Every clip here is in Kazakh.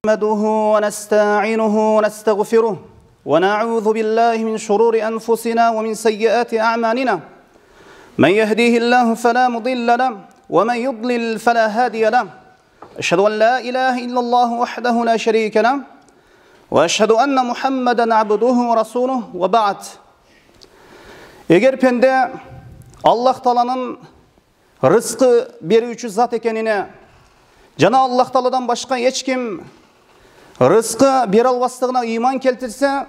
نحمده ونستعينه ونستغفره ونعوذ بالله من شرور أنفسنا ومن سيئات أعمالنا من يهديه الله فلا مضل له ومن يضلل فلا هادي له أشهد أن لا إله إلا الله وحده لا شريك له وأشهد أن محمدا عبده ورسوله وبعد. Eğer pende Allah Taala'nın rızkı berүүчү zat ekenine, jana Allah Taala'dan başka hiç kim rızkı bere alбастыгына iman keltirse,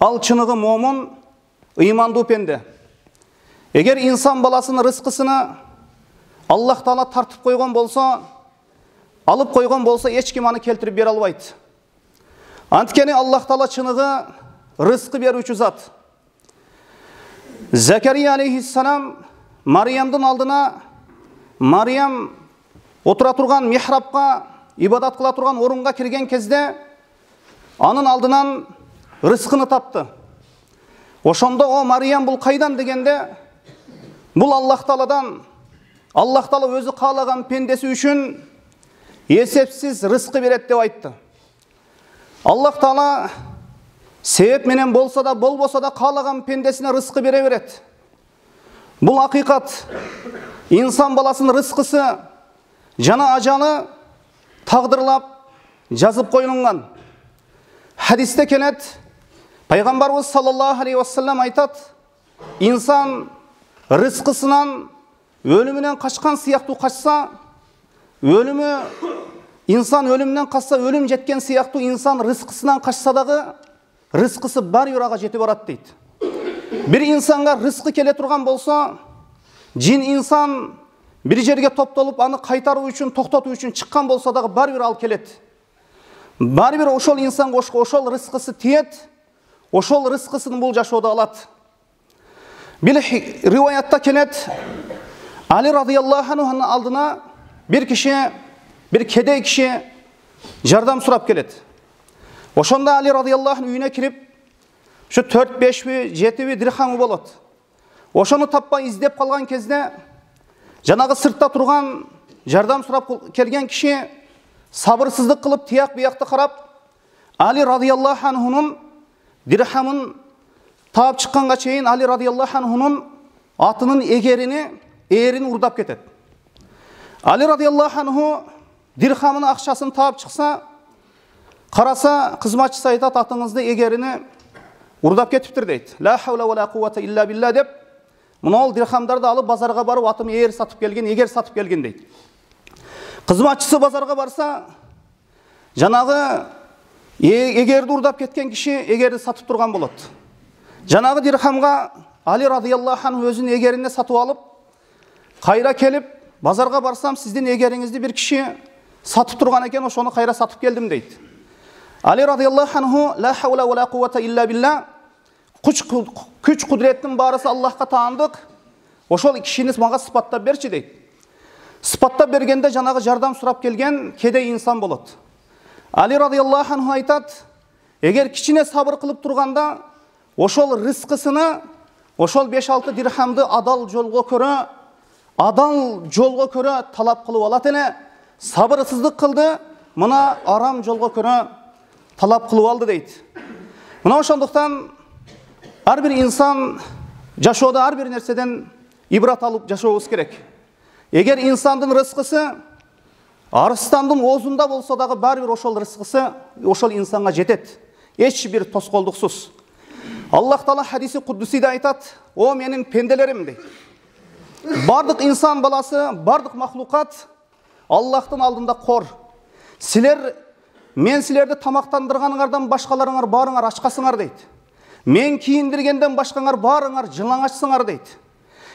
al çınığı momun, imandуу pende. Eğer insan balasının rızkısını Allah Taala tartıp koygan bolsa, alıp koygan bolsa, hiç kim anı keltirip bere albaydı. Antkeni Allah Taala çınığı rızkı berүүчү zat. Zekeriya aleyhisselam Maryam'dın aldına, Maryam otura turgan mihrapka, ibadat kıla turgan orunga kirgen kezde anın aldынан rızkını taptı. Oşonda o Maryam bul kaydan degende, bul Allah Taala'dan, Allah Taala özü kalagan pendesi üçün esepsiz rızkı beret dep aytты. Allah Taala sebep menen bolsa da bolbosa da kalagan pendesine rızkı bere beret. Bul hakikat. İnsan balasının rızkısı jana ajalı tagdırlap жазып koyulungan. Hadiste kelet Peygamberimiz sallallahu aleyhi ve sellem aytat, insan rızkısından ölümünden kaçkan siyahtı kaçsa, insan ölümden kaçsa ölüm jetken siyahtı insan rızkısından kaçsa dağı rızkısı bar yoraga jetip barat deydi. Bir insanga rızkı kele turgan bolsa, jin insan bir жерге топтолуп аны кайтаруу үчүн, токтотуу үчүн чыккан болсо дагы бар бир алып келет. Бар бир ошол инсан ошол рызкысы тиет, ошол рызкысын бул жашоодо алат. Бир риваятта келет, Али радыйаллаху анхунун алдына bir kедей киши жардам сурап келет. Ошондо Али радыйаллаху анху үйүнө кирип, şu 4-5 7 dirhamı болот. Ошону таппай издеп калган кезде, жанагы сыртта турган жардам сурап келген киши сабырсыздык кылып тияк биякты карап, Али радыйаллаху анхунун дирхамын таап чыкканга чейин Али радыйаллаху анхунун атынын ээрин урдап кетет. Али радыйаллаху анху дирхамын акчасын таап чыкса, караса кызматчысы айтат, атыңызды эгерини урдап кетиптир дейт. Ла хавла ва ла куввата илля билла деп, мынол дирхамдарды алып базарга барып атым эгер сатып келген дейт. Кызматчысы базарга барса, жанагы эгерди урдап кеткен киши эгерди сатып турган болот. Жанагы дирхамга Али радыйаллаху анху өзүнүн эгерине сатып алып, кайра келип, базарга барсам сиздин эгериңизди bir киши сатып турган экен, ошону кайра сатып келдим дейт. Али радыйаллаху анху ла хавла ва ла куввата илля билла, күч кудуреттин баарысы Аллахка таандык, ошол кишини мага сыпаттап берчи дейт. Сыпаттап бергенде жанагы жардам сурап келген кедей инсан болот. Али радыйаллаху анху айтат, эгер кичине сабыр кылып турганда, ошол рызкысыны, ошол 5-6 дирхамды адал жолго көрө талап кылып алат эле, сабырсыздык кылды, мына арам жолго көрө талап кылып алды дейт. Мына ошондуктан ар бир инсан жашоодо ар бир нерседен ибрат алып жашообуз керек. Эгер инсандын рызкысы арыстандын оозунда болсо дагы бар бир ошол рызкысы ошол инсанга жетет. Эч бир тоскоолдуксуз. Аллах Таала хадиси куддусиде айтат, о менин пенделерим дейт. Бардык инсан баласы, бардык махлукат Аллахтын алдында кор. Мен силерди тамактандырганыңардан башкаларыңар баарыңар ачкасыңар дейт. Мен кийиндиргенден башкаңар баарыңар жылаңачсыңар дейт.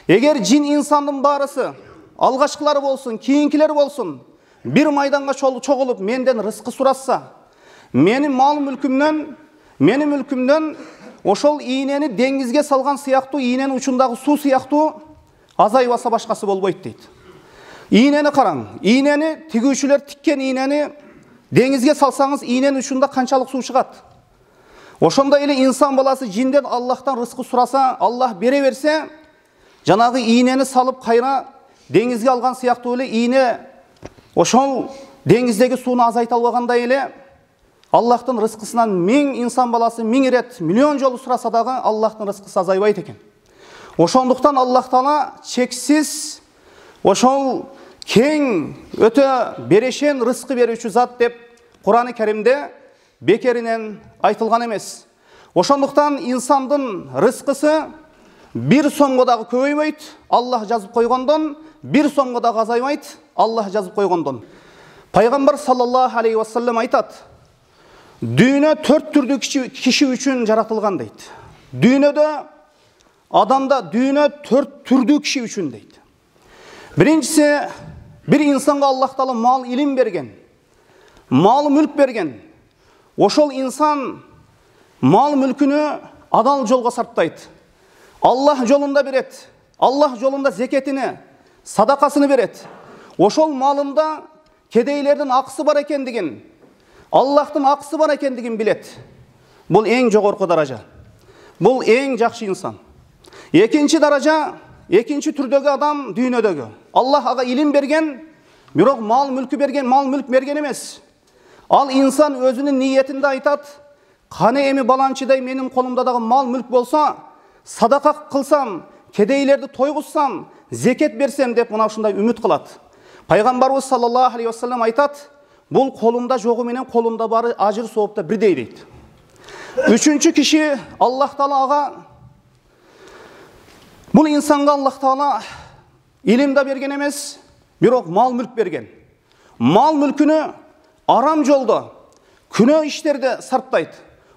Эгер жин инсандын баарысы, алгачкылары болсун, кийинкилери болсун, бир майданга чогулуп менден рызкы сурашса, менин мал мүлкүмдөн ошол ийнени деңизге салган сыяктуу, ийненин учундагы суу сыяктуу азайбаса башкасы болбойт дейт. Ийнени караң, ийнени тигүүчүлөр тиккен ийнени деңизге салсаңыз, ийненин учунда канчалык суу чыгат. Ошондой эле инсан баласы жинден Аллахтан рызкы сураса, Аллах бере берсе, жанагы ийнени салып кайра деңизге алган сыяктуу эле ийне ошол деңиздеги сууну азайта албагандай эле Аллахтың рызқысынан мен инсан баласы мың рет, миллион жолы сұраса дағы Аллахтың рызқысы азайбайды екен. Ошондуктан Аллах Таала чексиз, ошол кең, өтө берешен рызкы берүүчү зат деп Кур'ан-ы Каримде бекеринен айтылган эмес. Ошондуктан инсандын рызкысы бир сомго дагы көбөйбөйт, Аллах жазып койгондон, бир сомго дагы азайбайт, Аллах жазып койгондон. Пайгамбар саллаллаху алейхи вассалам айтат: дүйнө 4 түрдүү киши үчүн жаратылган дейт. Дүйнөдө адамда дүйнө 4 түрдүү киши үчүн дейт. Биринчиси, bir insanга Аллах Таала мал илим берген, мал мүлк берген. Ошол инсан мал мүлкүнү адал жолго сарптайт. Аллах жолунда берет. Аллах жолунда зекетини, садакасыны берет. Ошол малында кедейлердин акысы бар экендигин, Аллахтын акысы бар экендигин билет. Бул эң жогорку даража. Бул эң жакшы инсан. Экинчи даража, экинчи түрдөгү адам дүйнөдөгү. Аллах ага илим берген, бирок мал мүлкү берген, мал мүлк берген эмес. Ал инсан өзүнүн ниетинде айтат: кане эми баланчыдай менин колумда дагы мал мүлк болсо, садака кылсам, кедейлерди тойгузсам, зекет берсем деп мына ушундай үмүт кылат. Пайгамбарыбыз саллаллаху алейхи вассалам айтат: бул колумда жогу менен колумда бары ажыр соопта бирдей дейт. Үчүнчү киши Аллах Таала ага, бул инсанга Аллах Таала илим да берген эмес, бирок мал мүлк берген. Мал мүлкүнү арам жолдо, күнөө иштерде сарптайт,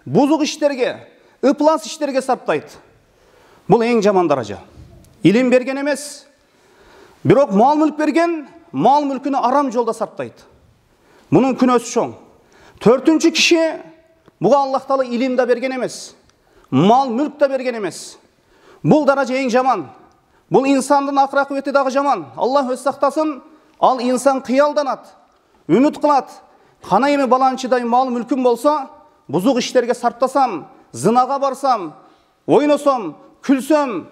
бузук иштерге, ыплас иштерге сарптайт. Бул эң жаман даража. Илим берген эмес, бирок мал мүлк берген, мал мүлкүнү арам жолда сарптайт. Мунун күнөөсү чоң. Төртүнчү киши, буга Аллах Таала илим да берген эмес, мал мүлк да берген эмес. Бул даража эң жаман. Бул инсандын акыракыбети дагы жаман. Аллах өз сактасын. Ал инсан кыялданат, үмүт кылат. Кана эми баланчыдай мал мүлкүм болсо, бузук иштерге сарптасам, зынага барсам, ойносом, күлсөм,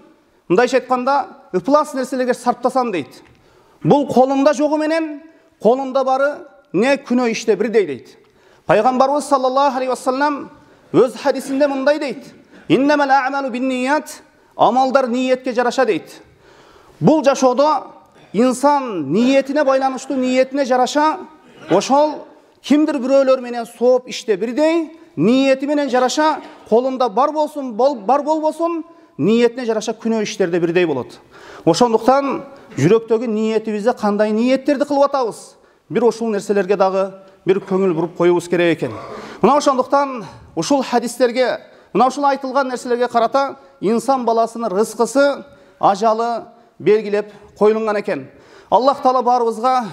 мындайча айтканда, ыплас нерселерге сарптасам дейт. Бул колунда жогу менен, колунда бары не күнөө иште бирдей дейт. Пайгамбарыбыз саллаллаху алейхи вассалам өз хадисинде мындай дейт: иннамал а'малу бинният, амалдар ниетке жараша дейт. Бул жашоодо инсан ниетине байланыштуу, ниетине жараша, ошол кимдир бирөөлөр менен сооп иште бирдей, ниети менен жараша, колунда бар болсун, бар болбосун, ниетине жараша күнөө иштерде бирдей болот. Ошондуктан жүрөктөгү ниетибизде кандай ниеттерди кылып атабыз? Бир ушул нерселерге дагы бир көңүл буруп коюбуз керек экен. Мына ошондуктан ушул хадистерге, мына ушул айтылган нерселерге карата инсан баласынын рызкысы, ажалы белгилеп коюлган экен. Аллах Таала баарыбызга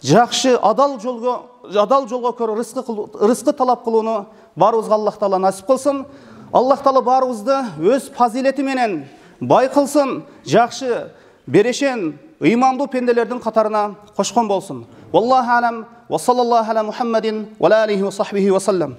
жакшы адал жолго көрө рызкы талап кылууну баарыбызга Аллах Таала насип кылсын. Аллах Таала баарыбызды өз фазилети менен бай кылсын, жакшы, берешен, ыймандуу пенделердин катарына кошкон болсун. Валлаху алам, ва саллаллаху аля Мухаммадин ва алейхи ва сахбихи ва саллам.